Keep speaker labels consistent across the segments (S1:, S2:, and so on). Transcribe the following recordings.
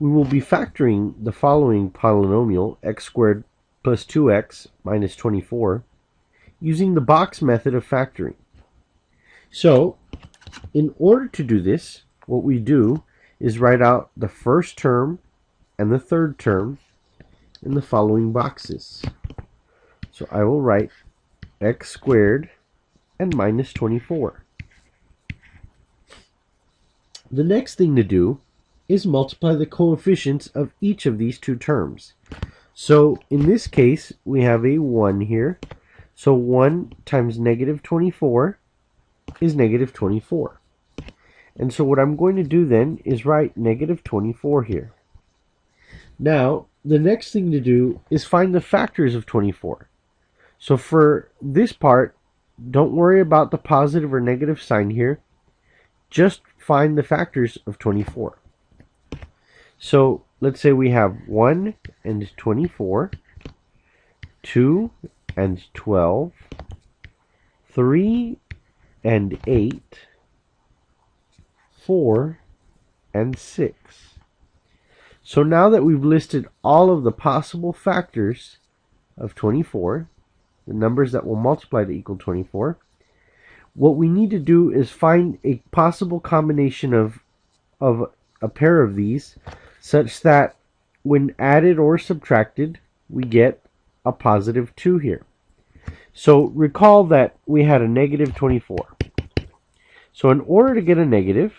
S1: we will be factoring the following polynomial, x squared plus 2x minus 24, using the box method of factoring. So, in order to do this, what we do is write out the first term and the third term in the following boxes. So I will write x squared and minus 24. The next thing to do is multiply the coefficients of each of these two terms. So in this case, we have a 1 here. So 1 times negative 24 is negative 24. And so what I'm going to do then is write negative 24 here. Now, the next thing to do is find the factors of 24. So for this part, don't worry about the positive or negative sign here. Just find the factors of 24. So let's say we have 1 and 24, 2 and 12, 3 and 8, 4 and 6. So now that we've listed all of the possible factors of 24, the numbers that will multiply to equal 24, what we need to do is find a possible combination of a pair of these such that when added or subtracted, we get a positive 2 here. So recall that we had a negative 24. So in order to get a negative,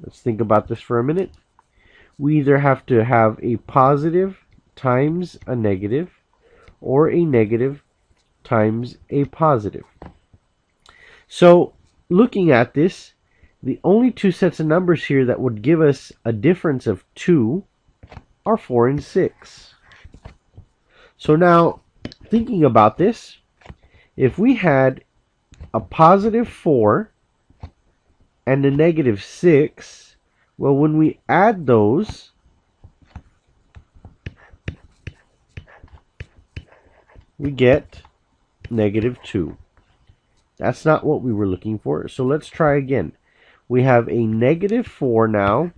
S1: let's think about this for a minute. We either have to have a positive times a negative or a negative times a positive. So looking at this, the only two sets of numbers here that would give us a difference of 2 are 4 and 6. So now, thinking about this, if we had a positive 4 and a negative 6, well, when we add those, we get negative 2. That's not what we were looking for, so let's try again. We have a negative 4 now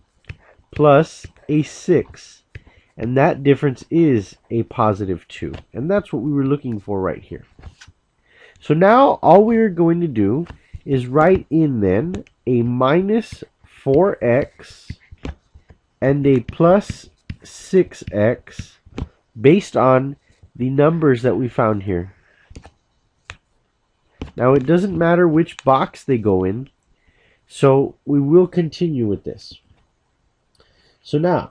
S1: plus a 6, and that difference is a positive 2, and that's what we were looking for right here. So now all we're going to do is write in then a minus 4x and a plus 6x based on the numbers that we found here. Now it doesn't matter which box they go in, so we will continue with this. So now,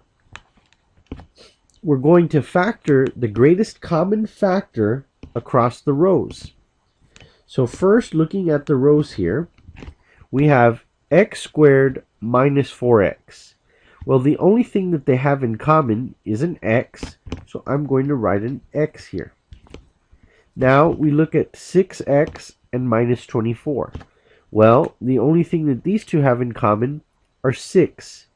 S1: we're going to factor the greatest common factor across the rows. So first, looking at the rows here, we have x squared minus 4x. Well, the only thing that they have in common is an x, so I'm going to write an x here. Now we look at 6x and minus 24. Well, the only thing that these two have in common are 6.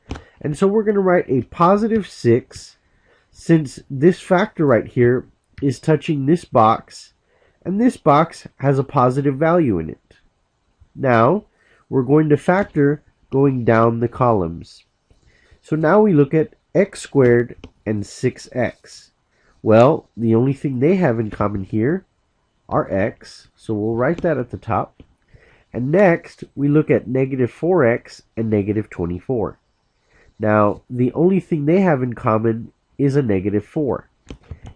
S1: And so we're going to write a positive 6 since this factor right here is touching this box, and this box has a positive value in it. Now, we're going to factor going down the columns. So now we look at x squared and 6x. Well, the only thing they have in common here are x, so we'll write that at the top. And next, we look at negative 4x and negative 24. Now, the only thing they have in common is a negative 4.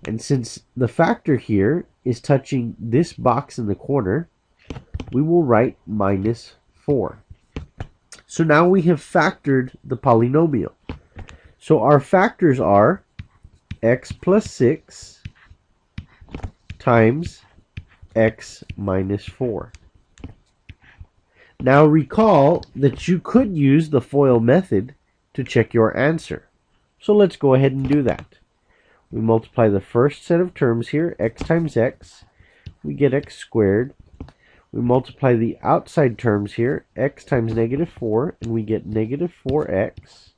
S1: And since the factor here is touching this box in the corner, we will write minus 4. So now we have factored the polynomial. So our factors are x plus 6 times x minus 4. Now recall that you could use the FOIL method to check your answer. So let's go ahead and do that. We multiply the first set of terms here, x times x. We get x squared. We multiply the outside terms here, x times negative 4, and we get negative 4x.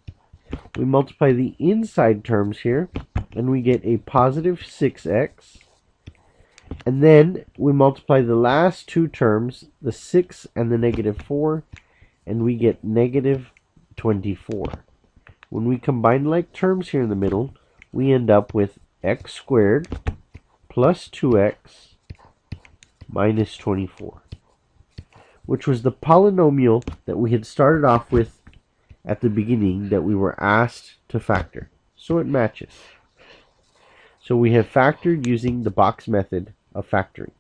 S1: We multiply the inside terms here, and we get a positive 6x. And then we multiply the last two terms, the 6 and the negative 4, and we get negative 24. when we combine like terms here in the middle, we end up with x squared plus 2x minus 24, which was the polynomial that we had started off with at the beginning that we were asked to factor. So it matches. So we have factored using the box method of factoring.